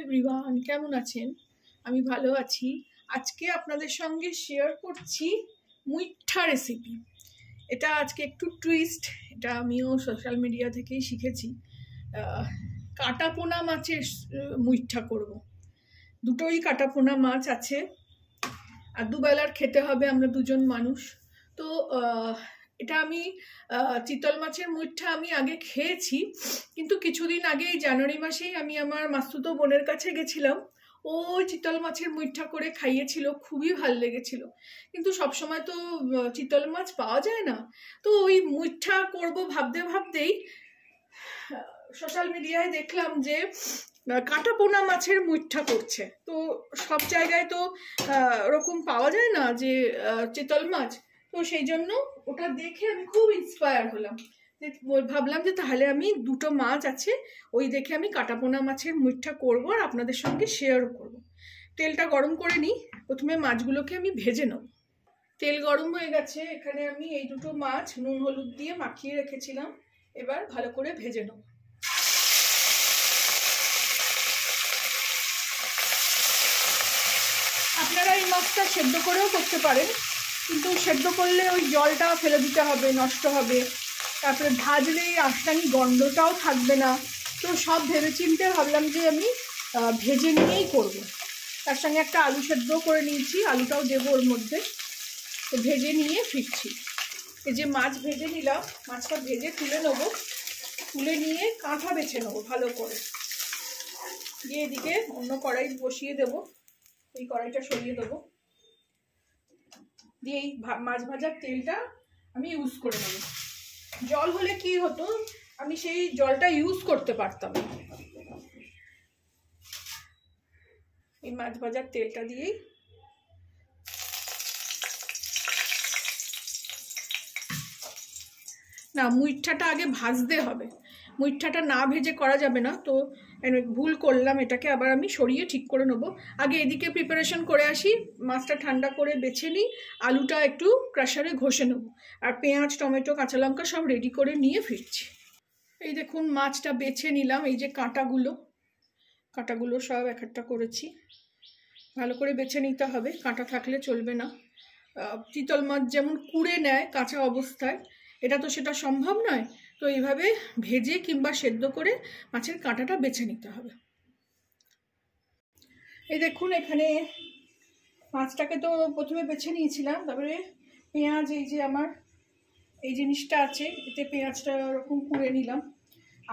Everyone, কেমন আছেন? আমি ভালো আছি। আজকে আপনাদের সঙ্গে শেয়ার করছি মুইঠা রেসিপি। এটা আজকে একটু টুইস্ট, এটা আমিও সোশ্যাল মিডিয়া থেকেই শিখেছি। কাটাপোনা মাছের মুইঠা করব। দুটোই কাটাপোনা মাছ আছে, আর দুবেলার খেতে হবে, আমরা দুজন মানুষ। তো এটা আমি চিতল মাছের মুইঠা আমি আগে খেয়েছি, কিন্তু কিছুদিন আগে এই জানুয়ারি মাসেই আমি আমার মাসতুতো বোনের কাছে গেছিলাম। ও চিতল মাছের মুইঠা করে খাইয়েছিল, খুবই ভাল লেগেছিল। কিন্তু সবসময় তো চিতল মাছ পাওয়া যায় না, তো ওই মুইঠা করব ভাবতে ভাবতেই সোশ্যাল মিডিয়ায় দেখলাম যে কাটাপোনা মাছের মুইঠা করছে। তো সব জায়গায় তো ওরকম পাওয়া যায় না যে চিতল মাছ, তো সেই জন্য ওটা দেখে আমি খুব ইন্সপায়ার হলাম। ভাবলাম যে তাহলে আমি দুটো মাছ আছে, ওই দেখে আমি কাটাপোনা মাছের মুইঠা করবো আর আপনাদের সঙ্গে শেয়ারও করব। তেলটা গরম করে নিই। প্রথমে মাছগুলোকে আমি ভেজে নেব। তেল গরম হয়ে গেছে, এখানে আমি এই দুটো মাছ নুন হলুদ দিয়ে মাখিয়ে রেখেছিলাম, এবার ভালো করে ভেজে নেব। আপনারা এই মাছটা সেদ্ধ করেও করতে পারেন, কিন্তু সেদ্ধ করলে ওই জলটা ফেলে দিতে হবে, নষ্ট হবে, তারপরে ভাজলে আষ্টানি গন্ধটাও থাকবে না। তো সব ভেবেচিন্তে ভাবলাম যে আমি ভেজে নিয়েই করব। তার সঙ্গে একটা আলু সেদ্ধও করে নিয়েছি, আলুটাও দেবো ওর মধ্যে। তো ভেজে নিয়ে ফিরছি। এই যে মাছ ভেজে নিলাম, মাছটা ভেজে তুলে নেবো, তুলে নিয়ে কাঁটা বেছে নেবো ভালো করে। দিয়ে এদিকে অন্য কড়াই বসিয়ে দেবো, এই কড়াইটা সরিয়ে দেবো, দিয়ে এই মাছ ভাজার তেলটা আমি ইউজ করে নেব। জল হলে কি হতো, আমি সেই জলটা ইউজ করতে পারতাম। এই মাছ ভাজার তেলটা দিয়েই না, মুইঠাটা আগে ভাজতে হবে, মুইঠাটা না ভেজে করা যাবে না। তো ভুল করলাম, এটাকে আবার আমি সরিয়ে ঠিক করে নেবো। আগে এদিকে প্রিপারেশন করে আসি, মাছটা ঠান্ডা করে বেছে নিই, আলুটা একটু ক্রাশারে ঘষে নেবো, আর পেঁয়াজ টমেটো কাঁচা লঙ্কা সব রেডি করে নিয়ে ফিরছি। এই দেখুন মাছটা বেছে নিলাম, এই যে কাঁটাগুলো সব এক একটা করেছি। ভালো করে বেছে নিতে হবে, কাঁটা থাকলে চলবে না। চিতল মাছ যেমন কুড়ে নেয় কাঁচা অবস্থায়, এটা তো সেটা সম্ভব নয়। তো এইভাবে ভেজে কিংবা সেদ্ধ করে মাছের কাঁটাটা বেছে নিতে হবে। এই দেখুন এখানে মাছটাকে তো প্রথমে বেছে নিয়েছিলাম, তারপরে পেঁয়াজ, এই যে আমার এই জিনিসটা আছে, এতে পেঁয়াজটা ওরকম কুড়ে নিলাম,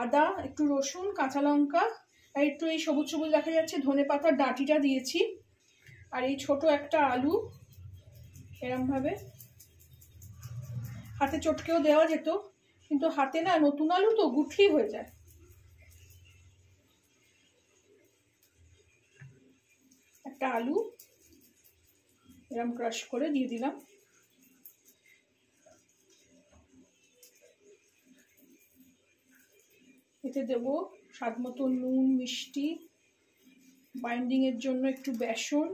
আদা, একটু রসুন, কাঁচা লঙ্কা, আর একটু এই সবুজ সবুজ দেখা যাচ্ছে ধনে পাতার ডাঁটিটা দিয়েছি, আর এই ছোট একটা আলু এরমভাবে হাতে চটকেও দেওয়া যেত, কিন্তু হাতে না, নতুন আলু তো গুঠলি হয়ে যায়। একটা আলু এরম ক্রাশ করে দিয়ে দিলাম। এতে দেব স্বাদ মতো নুন, মিষ্টি, বাইন্ডিং এর জন্য একটু বেসন,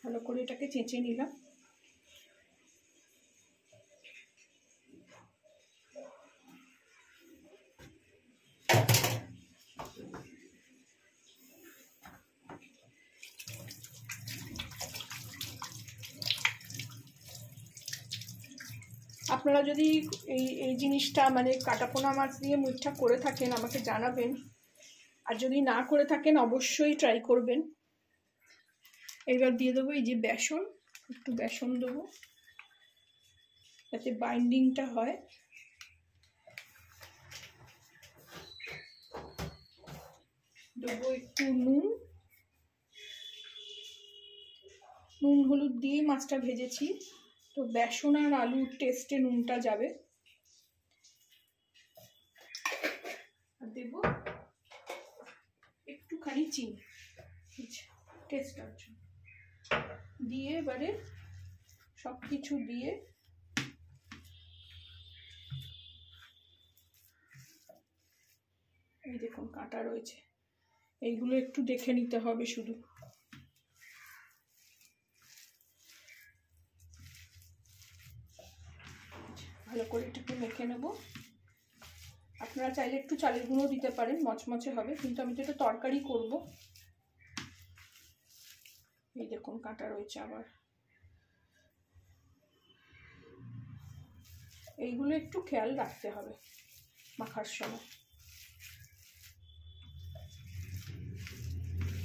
ভালো করে এটাকে চেঁচে নিলাম। আপনারা যদি এই জিনিসটা মানে কাটাপোনা মাছ দিয়ে মুইঠা করে থাকেন আমাকে জানাবেন, আর যদি না করে থাকেন অবশ্যই ট্রাই করবেন। এবার দিয়ে দেবো এই যে বেসন, একটু বেসন দেবো যাতে বাইন্ডিংটা হয়। দেবো একটু নুন হলুদ দিয়ে মাছটা ভেজেছি, তো বেসন আর আলুর টেস্টে নুনটা যাবে। আর দেবো একটুখানি চিনি টেস্টার জন্য, দিয়ে এবারে সব কিছু দিয়ে এই দেখুন কাঁটা রয়েছে, এইগুলো একটু দেখে নিতে হবে শুধু। ভালো করে এটাকে মেখে নেব। আপনারা চাইলে একটু চালের গুঁড়ো দিতে পারেন, মচমচে হবে, কিন্তু আমি তো এটা তরকারি করব। এই দেখুন কাঁটা রয়েছে আবার। এইগুলো একটু খেয়াল রাখতে হবে মাখার সময়।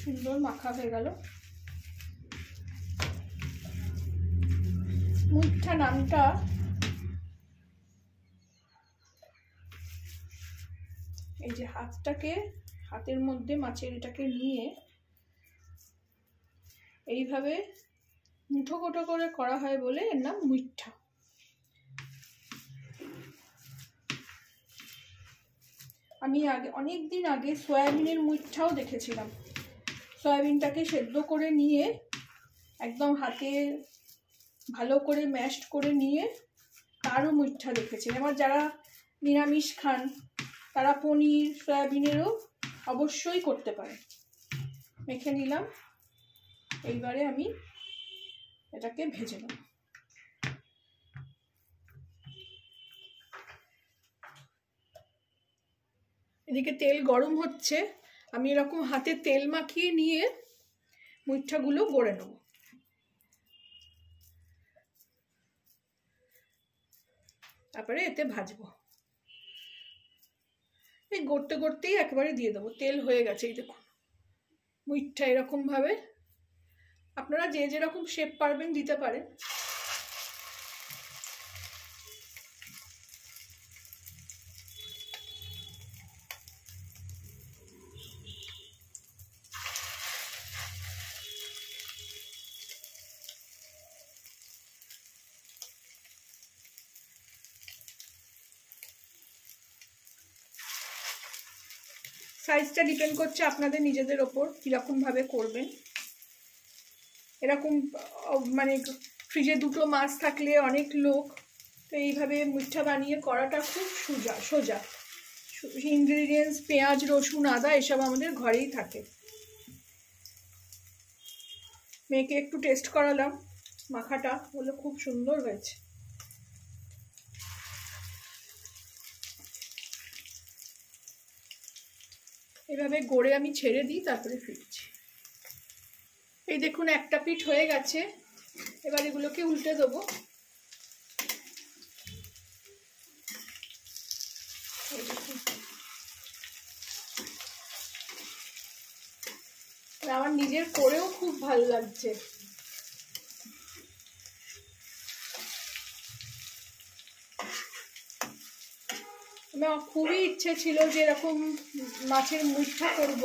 সুন্দর মাখা হয়ে গেল। মুইঠা নামটা এই যে হাতের মধ্যে মাছের এটাকে নিয়ে এইভাবে মুঠো কোটো করে করা হয় বলে এর নাম মুইঠা। আমি অনেক দিন আগে সয়াবিনের মুইঠাও দেখেছিলাম। সয়াবিনটাকে সেদ্ধ করে নিয়ে একদম হাতে ভালো করে ম্যাশড করে নিয়ে তারও মুইঠা দেখেছি। আমার যারা নিরামিষ খান তারা পনির সয়াবিনেরও অবশ্যই করতে পারে। মেখে নিলাম, এইবারে আমি এটাকে ভেজে নেব। এদিকে তেল গরম হচ্ছে, আমি এরকম হাতে তেল মাখিয়ে নিয়ে মুইঠাগুলো গড়ে নেব। তারপরে এতে ভাজবো। এই গড়তে গড়তেই একেবারে দিয়ে দেবো। তেল হয়ে গেছে, এই দেখুন মুইঠা এরকম ভাবে আপনারা যে যেরকম শেপ পারবেন দিতে পারেন। সাইজটা ডিপেন্ড করছে আপনাদের নিজেদের ওপর কীরকম ভাবে করবেন। এরকম মানে ফ্রিজে দুটো মাছ থাকলে অনেক লোক, তো এইভাবে মুইঠা বানিয়ে করাটা খুব সোজা। ইনগ্রিডিয়েন্টস পেঁয়াজ রসুন আদা এসব আমাদের ঘরেই থাকে। মেয়েকে একটু টেস্ট করালাম, মাখাটা হলো খুব সুন্দর হয়েছে। এভাবে গড়ে আমি ছেড়ে দিই, তারপরে ফিরছি। এই দেখুন একটা পিঠ হয়ে গেছে, এবার এগুলোকে উল্টে দেবো। আমার নিজের করেও খুব ভালো লাগছে। আমার খুবই ইচ্ছে ছিল যে এরকম মাছের মুইঠা করব,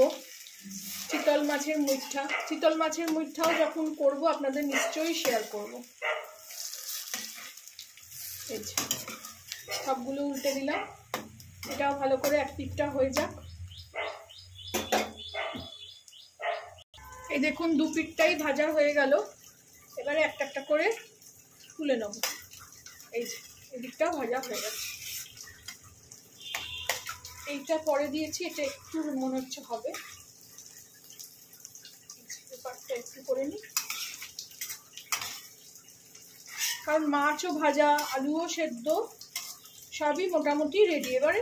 চিতল মাছের মুইঠা। চিতল মাছের মুইঠাও যখন করব আপনাদের নিশ্চয়ই শেয়ার করব। এই যে সবগুলো উল্টে দিলাম, এটাও ভালো করে এক পিঠটা হয়ে যাক। এই দেখুন দু পিঠটাই ভাজা হয়ে গেল। এবারে একটা একটা করে তুলে নেব। এই যে এদিকটাও ভাজা হয়ে গেছে। এইটা পরে দিয়েছি, এটা একটু মনে হচ্ছে হবে, একটু করে নিই, কারণ মাছও ভাজা আলুও সেদ্ধ সবই মোটামুটি রেডি। এবারে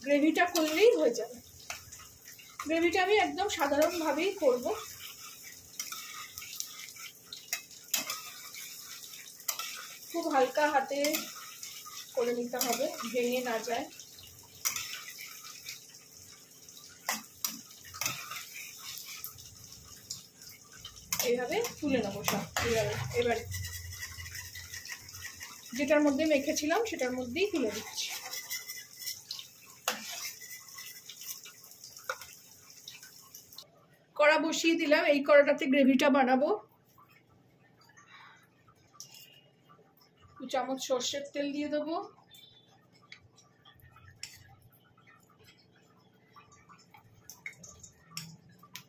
গ্রেভিটা করলেই হয়ে যাবে। গ্রেভিটা আমি একদম সাধারণভাবেই করব। খুব হালকা হাতে করে নিতে হবে, ভেঙে না যায়। এইভাবে তুলে নেবো সব। এবারে যেটার মধ্যে মেখেছিলাম সেটার মধ্যেই তুলে দিচ্ছি। কড়া বসিয়ে দিলাম, এই কড়াটাতে গ্রেভিটা বানাবো। 2 চামচ সর্ষের তেল দিয়ে দেবো।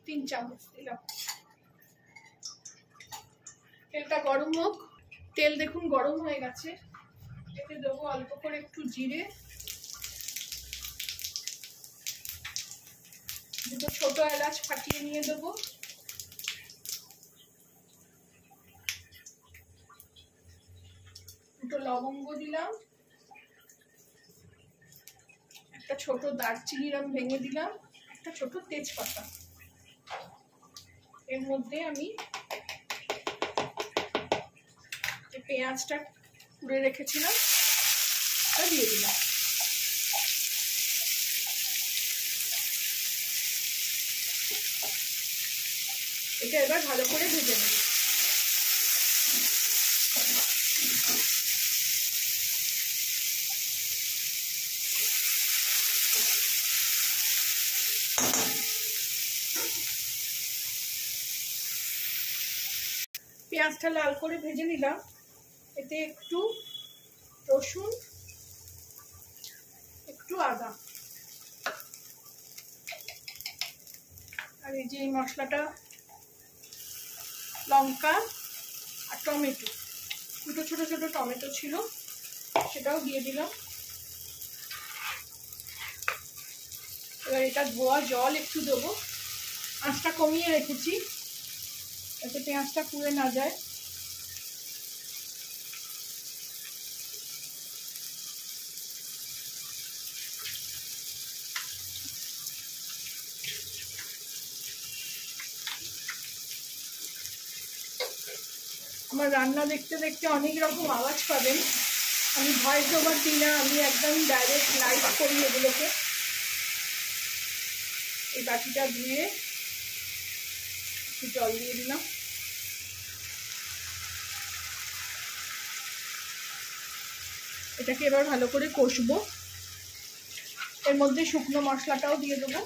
তিন চামচ দিলাম। তেলটা গরম হোক। তেল দেখুন গরম হয়ে গেছে, এতে দেবো অল্প করে একটু জিরে, দুটো ছোট এলাচ ফাটিয়ে নিয়ে দেবো, দুটো লবঙ্গ দিলাম, একটা ছোট দারচিনি আমি ভেঙে দিলাম, একটা ছোট তেজপাতা। এর মধ্যে আমি যে পেঁয়াজটা কুড়ে রেখেছিলাম তা দিয়ে দিলাম। এটা এবার ভালো করে ভেজে নেব। পেঁয়াজটা লাল করে ভেজে নিলাম। এতে একটু রসুন, একটু আদা, আর এই যে মশলাটা লঙ্কা আর টমেটো, দুটো ছোট ছোট টমেটো ছিল, সেটাও দিয়ে দিলাম। এবার এটা ধোয়া জল একটু দেবো। আঁচটা কমিয়ে রেখেছি যাতে পেঁয়াজটা পুড়ে না যায়। আমার রান্না দেখতে দেখতে অনেক রকম আওয়াজ পাবেন। আমি ভয়েস ওভার দিই না, আমি একদম ডাইরেক্ট লাইভ করি এগুলোকে। এই বাটিটা ধুয়ে একটু জল দিয়ে দিলাম। এটাকে এবার ভালো করে কষবো। এর মধ্যে শুকনো মশলাটাও দিয়ে দেবো,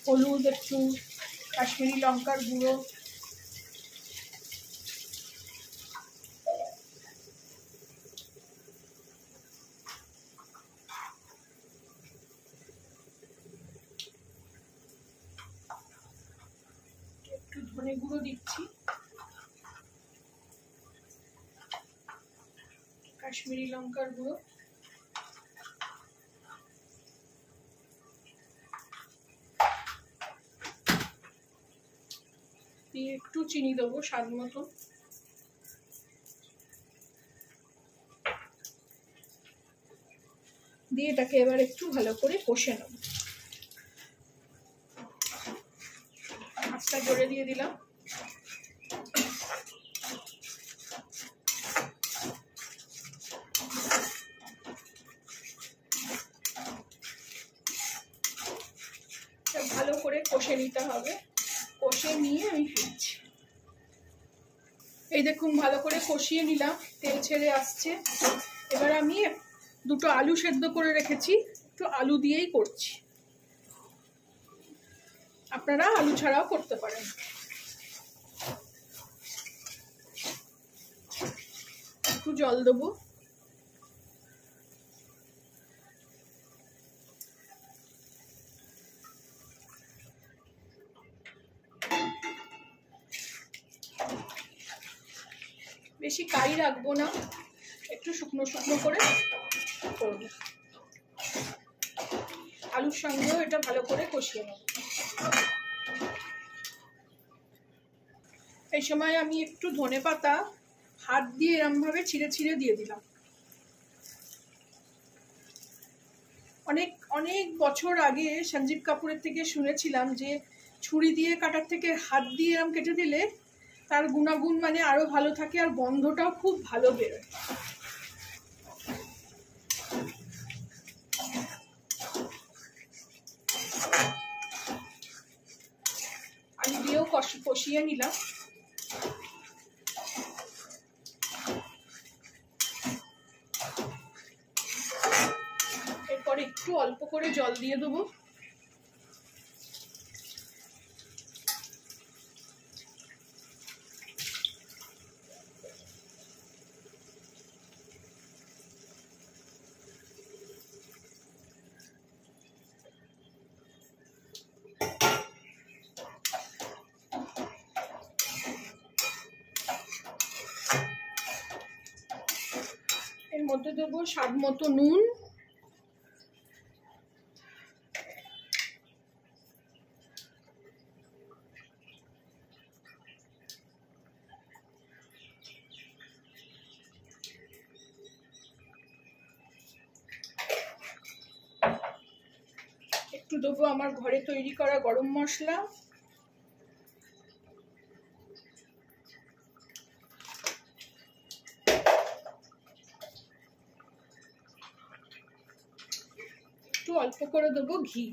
হলুদ, একটু কাশ্মীরি লঙ্কার গুঁড়ো, একটু ধনে গুঁড়ো দিচ্ছি, কাশ্মীরি লঙ্কার গুঁড়ো, দিয়ে একটু চিনি দেবো স্বাদ মতো। দিয়ে এটাকে এবার একটু ভালো করে কষে নেব। আঁচটা জোরে দিয়ে দিলাম। ভালো করে কষে নিতে হবে, কষে নিয়ে আমি ফিরছি। এই দেখুন ভালো করে কষিয়ে নিলাম, তেল ছেড়ে আসছে। এবার আমি দুটো আলু সেদ্ধ করে রেখেছি, একটু আলু দিয়েই করছি। আপনারা আলু ছাড়াও করতে পারেন। একটু জল দেবো। বেশি কারি রাখবো না, একটু শুকনো শুকনো করে করবো। আলুর সঙ্গেও এটা ভালো করে কষিয়ে নেব। এই সময় আমি একটু ধনেপাতা হাত দিয়ে এরম ভাবে ছিঁড়ে ছিঁড়ে দিয়ে দিলাম। অনেক অনেক বছর আগে সঞ্জীব কাপুরের থেকে শুনেছিলাম যে ছুরি দিয়ে কাটার থেকে হাত দিয়ে এরম কেটে দিলে তার গুণাগুণ মানে আরো ভালো থাকে, আর গন্ধটাও খুব ভালো বেরোয়। আলু দিয়েও কষিয়ে নিলাম। এরপর একটু অল্প করে জল দিয়ে দেবো। এর মধ্যে দেবো স্বাদ মতো নুন, একটু দেবো আমার ঘরে তৈরি করা গরম মশলা, একটু অল্প করে দেবো ঘি।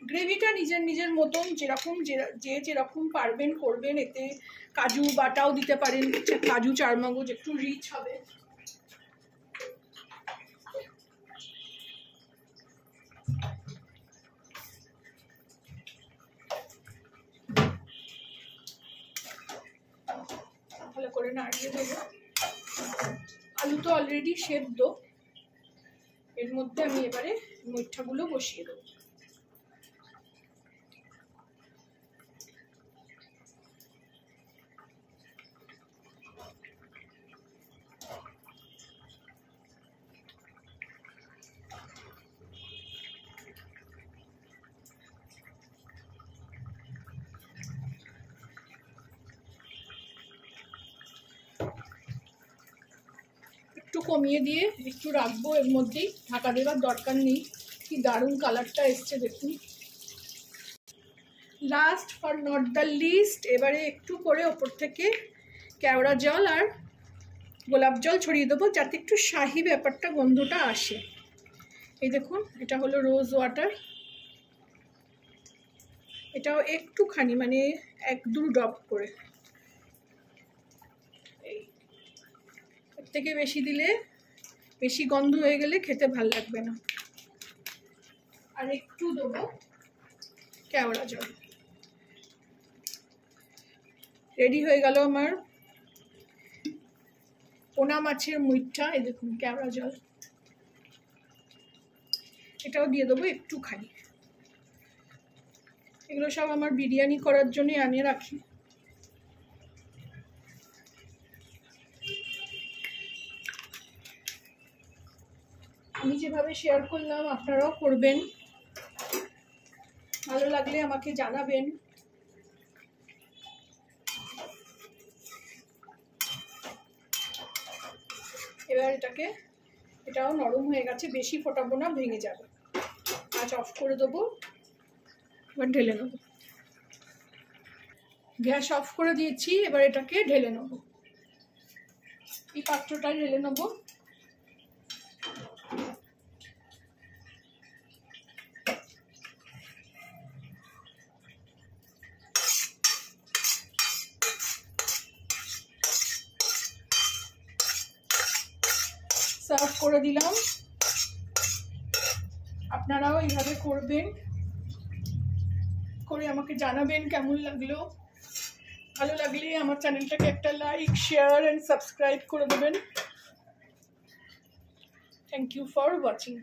গ্রেভিটা নিজের নিজের মতন যেরকম যেরকম পারবেন করবেন। এতে কাজু বাটাও দিতে পারেন, কাজু চারমগজ একটু রিচ হবে। ভালো করে নাড়িয়ে দেবো। আলু তো অলরেডি সেদ্ধ, এর মধ্যে আমি এবারে মুইঠাগুলো বসিয়ে দেবো। একটু কমিয়ে দিয়ে একটু রাখবো, এর মধ্যেই ঢাকা দেওয়ার দরকার নেই। কি দারুণ কালারটা এসছে দেখুন। Last for not the least, এবারে একটু করে ওপর থেকে কেওড়া জল আর গোলাপ জল ছড়িয়ে দেবো, যাতে একটু শাহি ব্যাপারটা গন্ধটা আসে। এই দেখুন, এটা হলো রোজ ওয়াটার। এটাও একটুখানি মানে 1-2 ড্রপ করে, এর থেকে বেশি দিলে বেশি গন্ধ হয়ে গেলে খেতে ভাল লাগবে না। আর একটু দেবো কেওড়া জল। রেডি হয়ে গেল আমার পোনা মাছের মুইঠা। এই দেখুন কেওড়া জল, এটাও দিয়ে দেবো একটুখানি। এগুলো সব আমার বিরিয়ানি করার জন্য আনিয়ে রাখি। আমি যেভাবে শেয়ার করলাম আপনারাও করবেন, ভালো লাগলে আমাকে জানাবেন। এবার এটাও নরম হয়ে গেছে, বেশি ফোটাবো না, ভেঙে যাবে। আজ অফ করে দেবো, এবার ঢেলে নেবো। গ্যাস অফ করে দিয়েছি, এবার এটাকে ঢেলে নেবো। এই পাত্রটা ঢেলে নেবো। সার্ভ করে দিলাম। আপনারাও এইভাবে করবেন, করে আমাকে জানাবেন কেমন লাগলো। ভালো লাগলে আমার চ্যানেলটাকে একটা লাইক, শেয়ার এন্ড সাবস্ক্রাইব করে দেবেন। Thank you for watching.